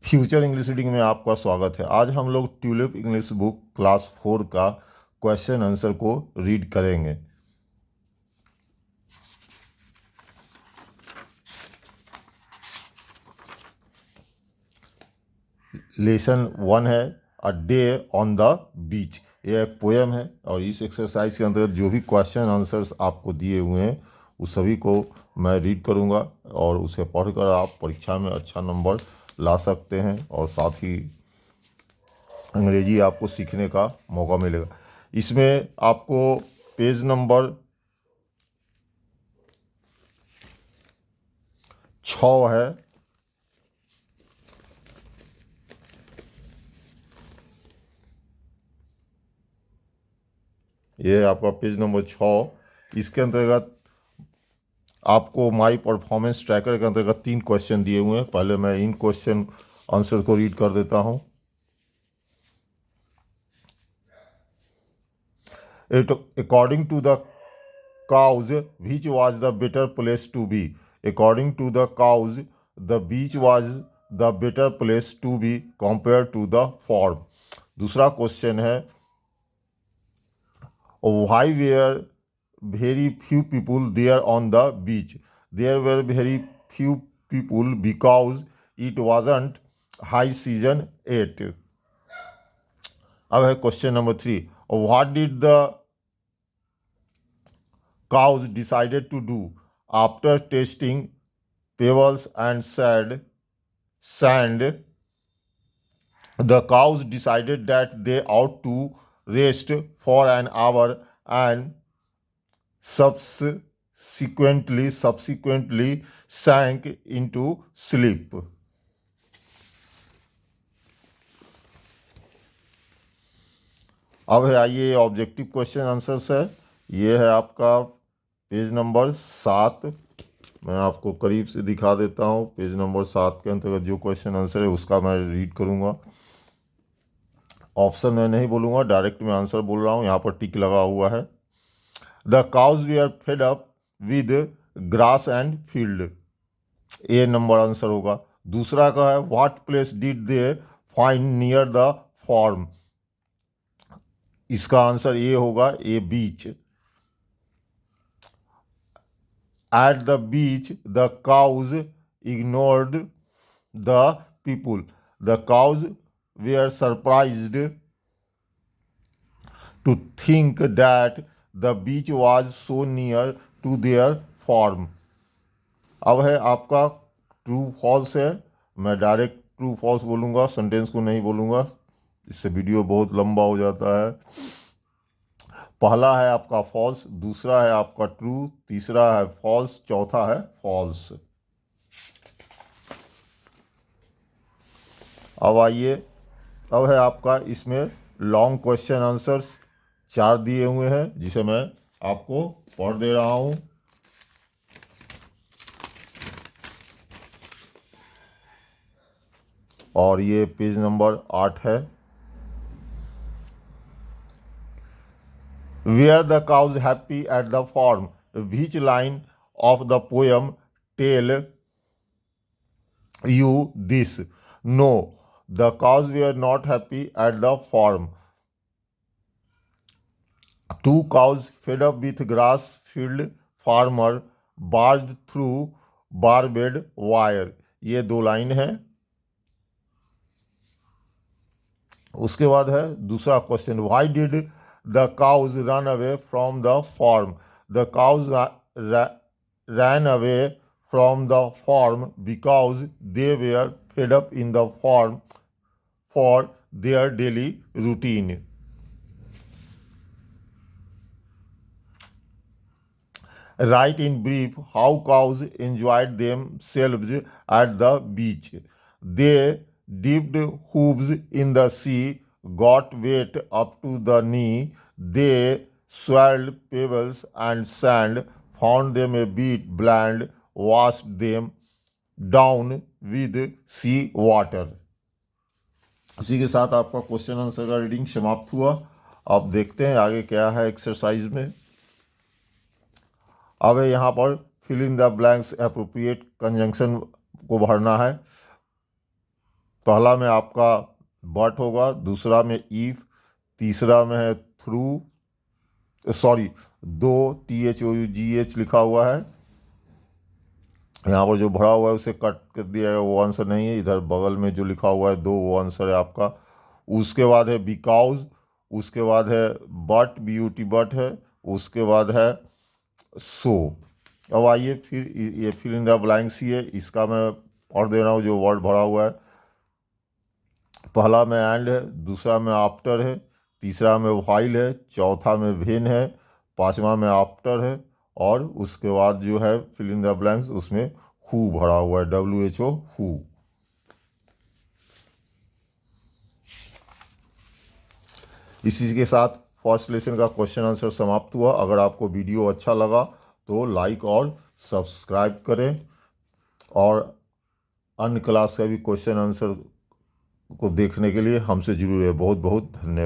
Future English reading में आपका स्वागत है। आज हम लोग ट्यूलिप इंग्लिश बुक क्लास 4 का क्वेश्चन आंसर को रीड करेंगे। लेसन 1 है a day on the beach. ये एक पोएम है और इस एक्सरसाइज के अंतर्गत जो भी क्वेश्चन आंसर्स आपको दिए हुए हैं उस सभी को मैं रीड करूंगा और उसे पढ़कर आप परीक्षा में अच्छा नंबर ला सकते हैं और साथ ही अंग्रेजी आपको सीखने का मौका मिलेगा। इसमें आपको पेज नंबर 6 है। ये आपका पेज नंबर 6। इसके अंतर्गत आपको माई परफॉर्मेंस ट्रैकर के अंतर्गत 3 क्वेश्चन दिए हुए हैं। पहले मैं इन क्वेश्चन आंसर को रीड कर देता हूँ। According to the cows, which was the better place to be? According to the cows, the beach was the better place to be compared to the farm. दूसरा क्वेश्चन है why were very few people there on the beach? There were very few people because it wasn't high season yet. अब है question number 3। What did the cows decided to do after tasting pebbles and sand? The cows decided that they ought to rest for an hour and subsequently sank into sleep. अब है आइए objective question answers है। ये है आपका page number 7। मैं आपको करीब से दिखा देता हूँ। पेज नंबर 7 के अंतर्गत जो क्वेश्चन आंसर है उसका मैं रीड करूँगा। ऑप्शन मैं नहीं बोलूँगा, डायरेक्ट मैं आंसर बोल रहा हूँ। यहाँ पर टिक लगा हुआ है। The cows we are fed up with grass and field. A number answer होगा। दूसरा का है what place did they find near the farm. इसका आंसर ए होगा, A beach. At the beach the cows ignored the people. The cows were surprised to think that the beach was so near to their farm. अब है आपका true false है। मैं direct true false बोलूँगा, sentence को नहीं बोलूँगा, इससे वीडियो बहुत लंबा हो जाता है। पहला है आपका फॉल्स, दूसरा है आपका ट्रू, तीसरा है फॉल्स, चौथा है फॉल्स। अब आइए, अब है आपका इसमें लॉन्ग क्वेश्चन आंसर्स 4 दिए हुए हैं जिसे मैं आपको पढ़ दे रहा हूँ। और ये पेज नंबर 8 है। Were the cows happy at the farm? Which line of the poem tell you this? No, the cows were not happy at the farm. 2 cows fed up with grass field farmer barged through barbed wire. ये 2 line है। उसके बाद है दूसरा question, why did the cows run away from the farm? The cows ran away from the farm because they were fed up in the farm for their daily routine. Write in brief how cows enjoyed themselves at the beach. They dipped hooves in the sea, got wet up to the knee. They swirled pebbles and sand, found them a bit bland, washed them down with sea water. इसी के साथ आपका question answer का reading समाप्त हुआ। अब देखते हैं आगे क्या है एक्सरसाइज में। अब यहाँ पर fill in the blanks appropriate conjunction को भरना है। पहला में आपका बट होगा, दूसरा में इफ, तीसरा में है थ्रू, सॉरी दो, THOUGH लिखा हुआ है, यहाँ पर जो भरा हुआ है उसे कट कर दिया है, वो आंसर नहीं है। इधर बगल में जो लिखा हुआ है दो, वो आंसर है आपका। उसके बाद है बिकॉज, उसके बाद है बट, BUT बट है, उसके बाद है सो। अब आइए फिर ये फिल इन द ब्लैंक्स ही है, इसका मैं पढ़ दे रहा हूँ जो वर्ड भरा हुआ है। पहला में एंड है, दूसरा में आफ्टर है, तीसरा में व्हाइल है, चौथा में वेन है, पांचवा में आफ्टर है, और उसके बाद जो है फिल इन द ब्लैंक्स उसमें हु भरा हुआ है, WHO हु। इसी के साथ फर्स्ट लेसन का क्वेश्चन आंसर समाप्त हुआ। अगर आपको वीडियो अच्छा लगा तो लाइक और सब्सक्राइब करें, और अन्य क्लास का भी क्वेश्चन आंसर को देखने के लिए हमसे जुड़े रहे। बहुत बहुत धन्यवाद।